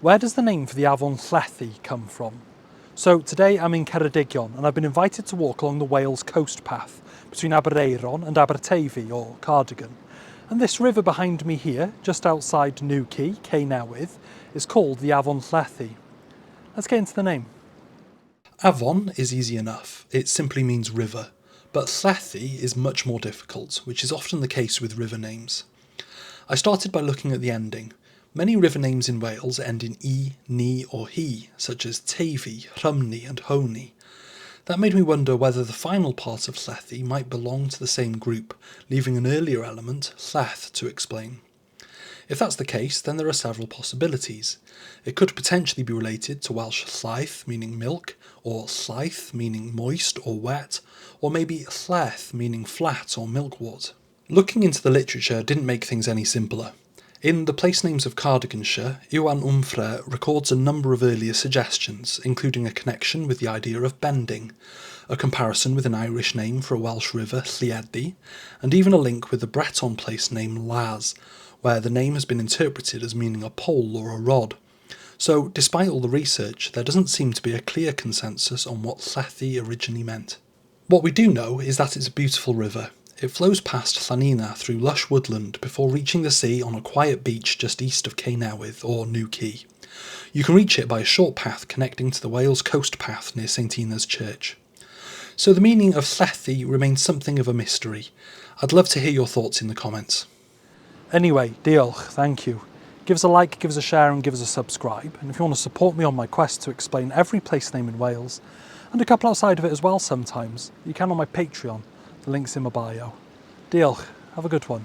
Where does the name for the Afon Llethi come from? So today I'm in Ceredigion and I've been invited to walk along the Wales coast path between Aberaeron and Aberteifi or Cardigan. And this river behind me here, just outside New Quay, Newydd, is called the Afon Llethi. Let's get into the name. Afon is easy enough, it simply means river, but Llethi is much more difficult, which is often the case with river names. I started by looking at the ending. Many river names in Wales end in e, ni or he, such as Teifi, Rhymni and Honi. That made me wonder whether the final part of Llethi might belong to the same group, leaving an earlier element, Lleth, to explain. If that's the case, then there are several possibilities. It could potentially be related to Welsh llaeth, meaning milk, or llaeth, meaning moist or wet, or maybe lleth, meaning flat or milkwort. Looking into the literature didn't make things any simpler. In The Place Names of Cardiganshire, Iwan Umfre records a number of earlier suggestions, including a connection with the idea of bending, a comparison with an Irish name for a Welsh river, Llethi, and even a link with the Breton place name Las, where the name has been interpreted as meaning a pole or a rod. So, despite all the research, there doesn't seem to be a clear consensus on what Llethi originally meant. What we do know is that it's a beautiful river. It flows past Llanina through lush woodland before reaching the sea on a quiet beach just east of Newydd or New Quay. You can reach it by a short path connecting to the Wales coast path near St Ina's Church. So the meaning of Llethi remains something of a mystery. I'd love to hear your thoughts in the comments. Anyway, diolch, thank you. Give us a like, give us a share and give us a subscribe. And if you want to support me on my quest to explain every place name in Wales, and a couple outside of it as well sometimes, you can on my Patreon. The link's in my bio. Diolch, have a good one.